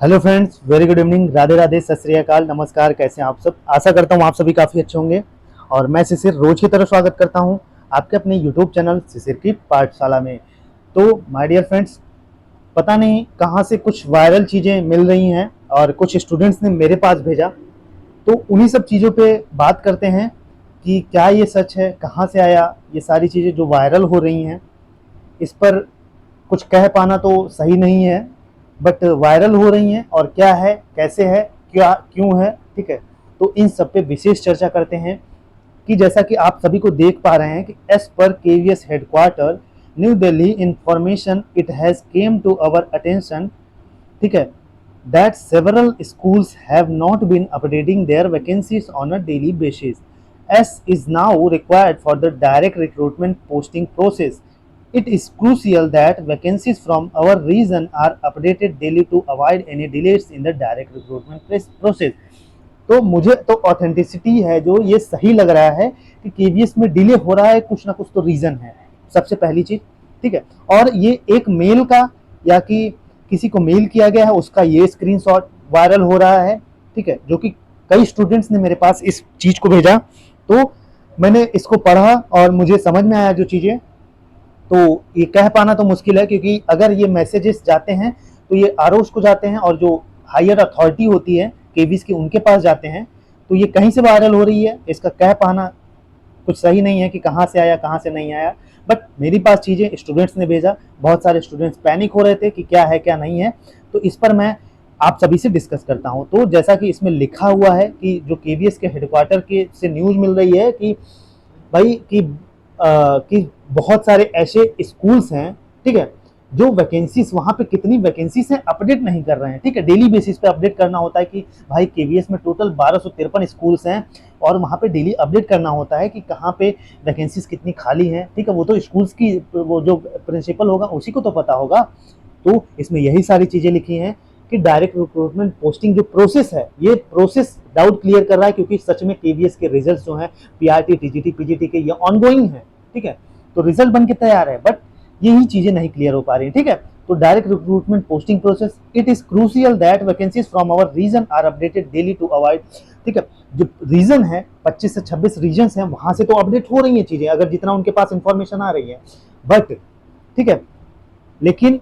Hello friends, very good evening, Radhe Radhe, सत श्री अकाल, नमस्कार। कैसे हैं आप सब? आशा करता हूँ आप सभी काफ़ी अच्छे होंगे। और मैं शिशिर रोज की तरह स्वागत करता हूँ आपके अपने यूट्यूब चैनल शिशिर की पाठशाला में। तो माय डियर फ्रेंड्स, पता नहीं कहाँ से कुछ वायरल चीज़ें मिल रही हैं और कुछ स्टूडेंट्स ने मेरे पास भेजा। तो उन्हीं सब चीज़ों पे बात करते हैं कि क्या ये सच है, कहाँ से आया ये सारी चीज़ें जो वायरल हो रही हैं। इस पर कुछ कह पाना तो सही नहीं है, बट वायरल हो रही हैं और क्या है, कैसे है, क्या क्यों है, ठीक है। तो इन सब पे विशेष चर्चा करते हैं कि जैसा कि आप सभी को देख पा रहे हैं कि as per KVS headquarter New Delhi information it has come to our attention, ठीक है, that several schools have not been updating their vacancies on a daily basis, as is now required for the direct recruitment posting process. It is crucial that vacancies from our region are updated daily to avoid any delays in the direct recruitment process. तो मुझे तो authenticity है जो ये सही लग रहा है कि केवीएस में डिले हो रहा है, कुछ ना कुछ तो रीजन है, सबसे पहली चीज, ठीक है। और ये एक मेल का या कि किसी को मेल किया गया है उसका ये स्क्रीनशॉट वायरल हो रहा है, ठीक है, जो कि कई स्टूडेंट्स ने मेरे पास इस चीज को भेजा। तो मैंने इसको पढ़ा और मुझे समझ में आया जो चीजें। तो ये कह पाना तो मुश्किल है क्योंकि अगर ये मैसेजेस जाते हैं तो ये आरओस को जाते हैं और जो हायर अथॉरिटी होती है केवीज की उनके पास जाते हैं। तो ये कहीं से वायरल हो रही है, इसका कह पाना कुछ सही नहीं है कि कहाँ से आया कहाँ से नहीं आया। बट मेरे पास चीज़ें स्टूडेंट्स ने भेजा, बहुत सारे स्टूडेंट्स पैनिक हो रहे थे कि क्या है क्या नहीं है। तो इस पर मैं आप सभी से डिस्कस करता हूँ। तो जैसा कि इसमें लिखा हुआ है कि जो केवीएस के हेडक्वार्टर के से न्यूज़ मिल रही है कि भाई कि बहुत सारे ऐसे स्कूल्स हैं, ठीक है, जो वैकेंसीज वहाँ पे कितनी वैकेंसीज हैं अपडेट नहीं कर रहे हैं, ठीक है। डेली बेसिस पे अपडेट करना होता है कि भाई केवीएस में टोटल 1253 स्कूल्स हैं और वहाँ पे डेली अपडेट करना होता है कि कहाँ पे वैकेंसीज कितनी खाली हैं, ठीक है। वो तो स्कूल्स की वो जो प्रिंसिपल होगा उसी को तो पता होगा। तो इसमें यही सारी चीज़ें लिखी हैं कि डायरेक्ट रिक्रूटमेंट पोस्टिंग जो प्रोसेस है, ये प्रोसेस डाउट क्लियर कर रहा है क्योंकि सच में केवीएस के रिजल्ट जो हैं पीआरटी टीजीटी पीजीटी के ये ऑनगोइंग है, ठीक है। तो रिजल्ट बन के तैयार है, बट यही चीजें नहीं क्लियर हो पा रही, ठीक है। तो direct recruitment posting process it is crucial that vacancies from our region are updated daily to avoid, ठीक है। जो रीजन है 25 से 26 रीजन हैं वहां से तो अपडेट हो रही है चीजें अगर जितना उनके पास इंफॉर्मेशन आ रही है, बट ठीक है, लेकिन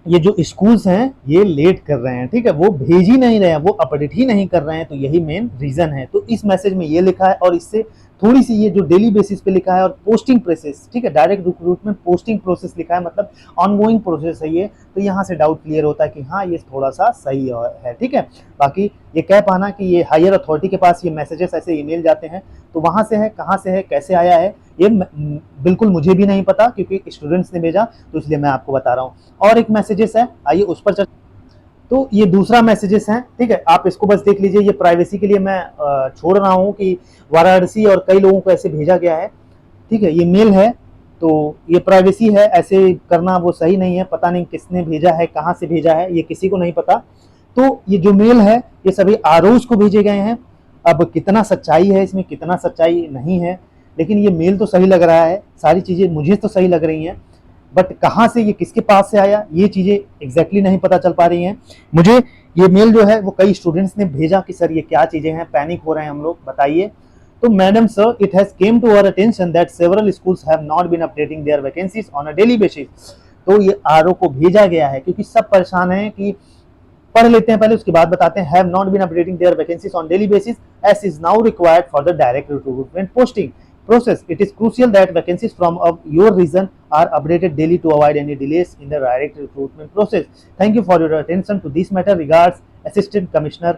ये जो स्कूल्स हैं ये लेट कर रहे हैं, ठीक है, वो भेज ही नहीं रहे हैं, वो अपडेट ही नहीं कर रहे हैं। तो यही मेन रीजन है। तो इस मैसेज में ये लिखा है और इससे थोड़ी सी ये जो डेली बेसिस पे लिखा है और पोस्टिंग प्रोसेस, ठीक है, डायरेक्ट रिक्रूटमेंट पोस्टिंग प्रोसेस लिखा है, मतलब ऑनगोइंग प्रोसेस है ये। तो यहाँ से डाउट क्लियर होता है कि हाँ ये थोड़ा सा सही है, ठीक है। बाकी ये कह पाना कि ये हायर अथॉरिटी के पास ये मैसेजेस ऐसे ईमेल जाते हैं तो वहाँ से है, कहाँ से है, कैसे आया है, ये बिल्कुल मुझे भी नहीं पता क्योंकि स्टूडेंट्स ने भेजा, तो इसलिए मैं आपको बता रहा हूँ। और एक मैसेजेस है, आइए उस पर चर्चा। तो ये दूसरा मैसेजेस है, ठीक है, आप इसको बस देख लीजिए। ये प्राइवेसी के लिए मैं छोड़ रहा हूँ कि वाराणसी और कई लोगों को ऐसे भेजा गया है, ठीक है, ये मेल है। तो ये प्राइवेसी है, ऐसे करना वो सही नहीं है। पता नहीं किसने भेजा है, कहाँ से भेजा है, ये किसी को नहीं पता। तो ये जो मेल है ये सभी आरओज को भेजे गए हैं। अब कितना सच्चाई है इसमें, कितना सच्चाई नहीं है, लेकिन ये मेल तो सही लग रहा है, सारी चीज़ें मुझे तो सही लग रही हैं। बट कहाँ से ये किसके पास से आया ये चीज़ें एग्जैक्टली नहीं पता चल पा रही हैं मुझे। ये मेल जो है वो कई स्टूडेंट्स ने भेजा कि सर ये क्या चीज़ें हैं, पैनिक हो रहे हैं हम लोग, बताइए। तो madam sir, it has come to our attention that several schools have not been updating their vacancies on a daily basis. तो ये आरओ को भेजा गया है क्योंकि सब परेशान हैं कि पढ़ लेते हैं पहले उसके बाद बताते हैं। Have not been updating their vacancies on daily basis as is now required for the direct recruitment posting process. It is crucial that vacancies from your region are updated daily to avoid any delays in the direct recruitment process. Thank you for your attention to this matter. Regards, Assistant Commissioner,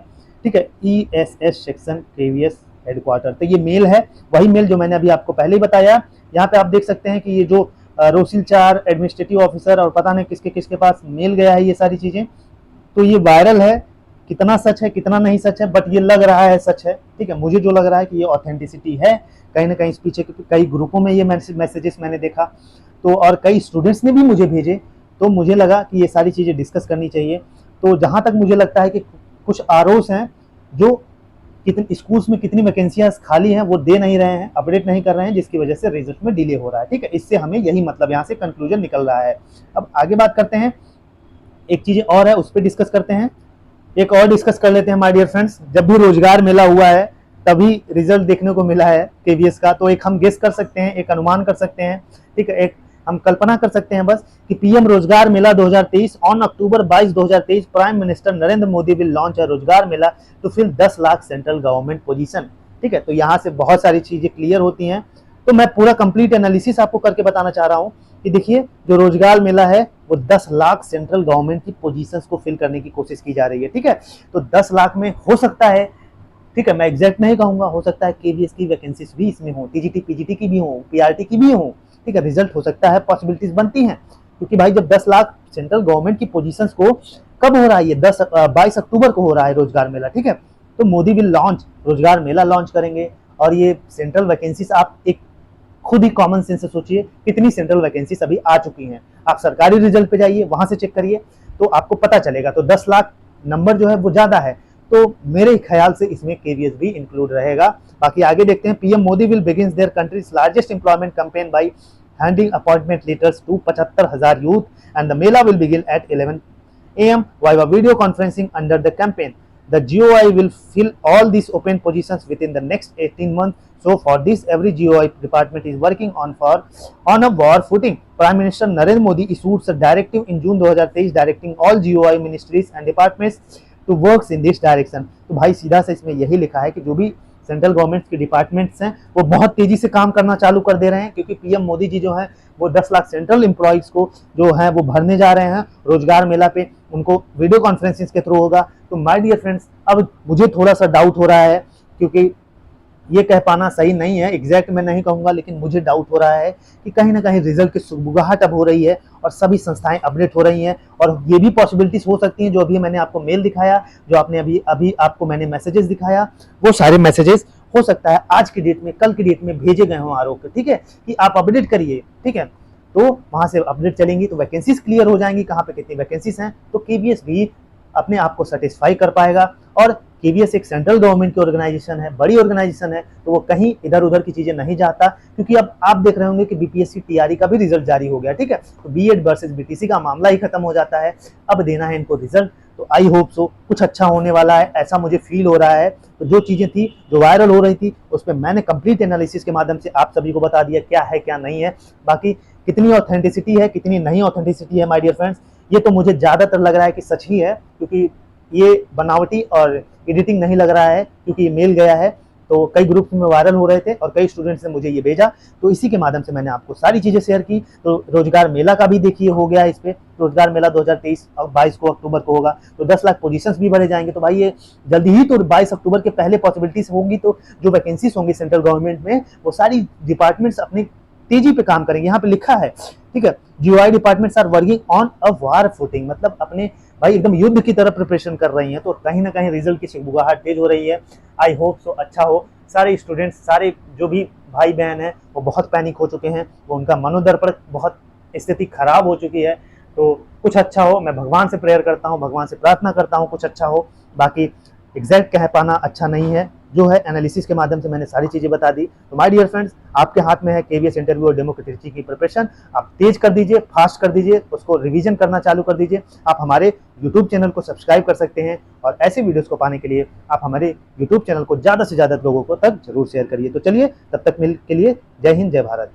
ठीक है, ESS section KVS headquarter. तो ये mail है, वही mail जो मैंने अभी आपको पहले ही बताया। यहाँ पे आप देख सकते हैं कि ये जो रोसिलचार एडमिनिस्ट्रेटिव ऑफिसर और पता नहीं किसके किसके पास मेल गया है ये सारी चीज़ें। तो ये वायरल है, कितना सच है कितना नहीं सच है, बट ये लग रहा है सच है, ठीक है। मुझे जो लग रहा है कि ये ऑथेंटिसिटी है, कहीं ना कहीं इस पीछे कई ग्रुपों में ये मैसेजेस मैंने देखा, तो और कई स्टूडेंट्स ने भी मुझे भेजे। तो मुझे लगा कि ये सारी चीज़ें डिस्कस करनी चाहिए। तो जहाँ तक मुझे लगता है कि कुछ आरओस हैं जो कितने स्कूल्स में कितनी वैकेंसियाँ खाली हैं वो दे नहीं रहे हैं, अपडेट नहीं कर रहे हैं, जिसकी वजह से रिजल्ट में डिले हो रहा है, ठीक है। इससे हमें यही मतलब यहाँ से कंक्लूजन निकल रहा है। अब आगे बात करते हैं, एक चीज़ और है उस पर डिस्कस करते हैं। एक और डिस्कस कर लेते हैं माय डियर फ्रेंड्स। जब भी रोजगार मेला हुआ है तभी रिजल्ट देखने को मिला है केवीएस का, तो एक हम गेस कर सकते हैं, एक अनुमान कर सकते हैं, ठीक है, एक हम कल्पना कर सकते हैं बस कि PM Rozgar Mela 2023 on October 22 2023 prime minister Narendra Modi will launch a Rozgar Mela to fill 10 lakh central government position. ठीक है, तो यहाँ से बहुत सारी चीजें क्लियर होती हैं। तो मैं पूरा कंप्लीट एनालिसिस आपको करके बताना चाह रहा हूँ कि देखिए जो रोजगार मेला है वो 10 लाख सेंट्रल गवर्नमेंट की पोजीशंस को फिल करने की कोशिश की जा रही है। ठीक है, तो 10 लाख में हो सकता है, ठीक है, मैं एग्जैक्ट नहीं कहूंगा, हो सकता है केवीएस की वैकेंसीज भी इसमें हो, टीजीटी पीजीटी की भी हो, पीआरटी की भी हो। ठीक है, रिजल्ट हो सकता है, पॉसिबिलिटीज बनती हैं, क्योंकि भाई जब 10 लाख सेंट्रल गवर्नमेंट की पोजीशंस को कब हो रहा है, ये 22 अक्टूबर को हो रहा है रोजगार मेला। ठीक है, तो मोदी विल लॉन्च, रोजगार मेला लॉन्च करेंगे और ये सेंट्रल वैकेंसीज आप एक खुद ही कॉमन सेंस से सोचिए कितनी सेंट्रल वैकेंसीज अभी आ चुकी हैं। आप सरकारी रिजल्ट पे जाइए, वहां से चेक करिए तो आपको पता चलेगा। तो 10 लाख नंबर जो है वो ज्यादा है, तो मेरे ख्याल से इसमें केवीएस भी इंक्लूड रहेगा। बाकी आगे देखते हैं। PM Modi will begin their country's largest employment campaign by handing appointment letters to 75,000 youth and the mela will begin at 11 AM via video conferencing under the campaign. The GOI will fill all these open positions within the next 18 months. So for this, every GOI department is working on a war footing. Prime Minister Narendra Modi issued a directive in June 2023 directing all GOI ministries and departments to work in this direction. तो भाई सीधा से इसमें यही लिखा है कि जो भी सेंट्रल गवर्नमेंट के डिपार्टमेंट्स हैं वो बहुत तेजी से काम करना चालू कर दे रहे हैं, क्योंकि पीएम मोदी जी जो है वो 10 लाख सेंट्रल एम्प्लॉइज को जो है वो भरने जा रहे हैं रोजगार मेला पे, उनको वीडियो कॉन्फ्रेंसिंग के थ्रू होगा। तो माय डियर फ्रेंड्स, अब मुझे थोड़ा सा डाउट हो रहा है, क्योंकि ये कह पाना सही नहीं है, एग्जैक्ट मैं नहीं कहूंगा, लेकिन मुझे डाउट हो रहा है कि कहीं ना कहीं रिजल्ट की सुगबुगाहट अब हो रही है और सभी संस्थाएं अपडेट हो रही हैं। और ये भी पॉसिबिलिटीज हो सकती हैं जो अभी मैंने आपको मेल दिखाया, जो आपने अभी आपको मैंने मैसेजेस दिखाया, वो सारे मैसेजेस हो सकता है आज की डेट में, कल की डेट में भेजे गए हों आरोप, ठीक है, कि आप अपडेट करिए। ठीक है, तो वहां से अपडेट चलेंगी तो वैकेंसीज क्लियर हो जाएंगी, कहाँ पे कितनी वैकेंसीज हैं, तो केवीएस भी अपने आप को सेटिस्फाई कर पाएगा। और केवीएस एक सेंट्रल गवर्नमेंट की ऑर्गेनाइजेशन है, बड़ी ऑर्गेनाइजेशन है, तो वो कहीं इधर उधर की चीजें नहीं जाता, क्योंकि अब आप देख रहे होंगे कि बीपीएससी टीआरई का भी रिजल्ट जारी हो गया। ठीक है, तो बीएड वर्सेस बीटीसी का मामला ही खत्म हो जाता है, अब देना है इनको रिजल्ट। तो आई होप सो कुछ अच्छा होने वाला है, ऐसा मुझे फील हो रहा है। तो जो चीजें थी जो वायरल हो रही थी उस पर मैंने कंप्लीट एनालिसिस के माध्यम से आप सभी को बता दिया क्या है क्या नहीं है। बाकी कितनी ऑथेंटिसिटी है कितनी नहीं ऑथेंटिसिटी है माय डियर फ्रेंड्स, ये तो मुझे ज्यादातर लग रहा है कि सच ही है, क्योंकि ये बनावटी और एडिटिंग नहीं लग रहा है, क्योंकि ये मेल गया है तो कई ग्रुप्स में वायरल हो रहे थे और कई स्टूडेंट्स ने मुझे ये भेजा, तो इसी के माध्यम से मैंने आपको सारी चीजें शेयर की। तो रोजगार मेला का भी देखिए हो गया इस पे, रोजगार मेला 2023 और 22 को अक्टूबर को होगा, तो 10 लाख पोजीशंस भी भरे जाएंगे। तो भाई ये जल्दी ही, तो 22 अक्टूबर के पहले पॉसिबिलिटीज होंगी, तो जो वैकेंसीज होंगी सेंट्रल गवर्नमेंट में वो सारी डिपार्टमेंट्स अपनी तेजी पे काम करेंगे। यहाँ पे लिखा है, ठीक है, GOI departments are working on a war footing, मतलब अपने भाई एकदम युद्ध की तरह प्रिपरेशन कर रही हैं, तो कहीं ना कहीं रिजल्ट की सुगबुगाहट तेज हो रही है। आई होप सो अच्छा हो। सारे स्टूडेंट्स, सारे जो भी भाई बहन हैं वो बहुत पैनिक हो चुके हैं, वो उनका मनोदर्पण बहुत स्थिति खराब हो चुकी है, तो कुछ अच्छा हो। मैं भगवान से प्रेयर करता हूँ, भगवान से प्रार्थना करता हूँ कुछ अच्छा हो। बाकी एग्जैक्ट कह पाना अच्छा नहीं है, जो है एनालिसिस के माध्यम से मैंने सारी चीजें बता दी। तो माय डियर फ्रेंड्स, आपके हाथ में है केवीएस इंटरव्यू और डेमो की प्रिपरेशन, आप तेज कर दीजिए, फास्ट कर दीजिए, उसको रिवीजन करना चालू कर दीजिए। आप हमारे यूट्यूब चैनल को सब्सक्राइब कर सकते हैं और ऐसे वीडियोस को पाने के लिए आप हमारे यूट्यूब चैनल को ज्यादा से ज्यादा लोगों को तक जरूर शेयर करिए। तो चलिए, तब तक मिल के लिए जय हिंद, जय भारत।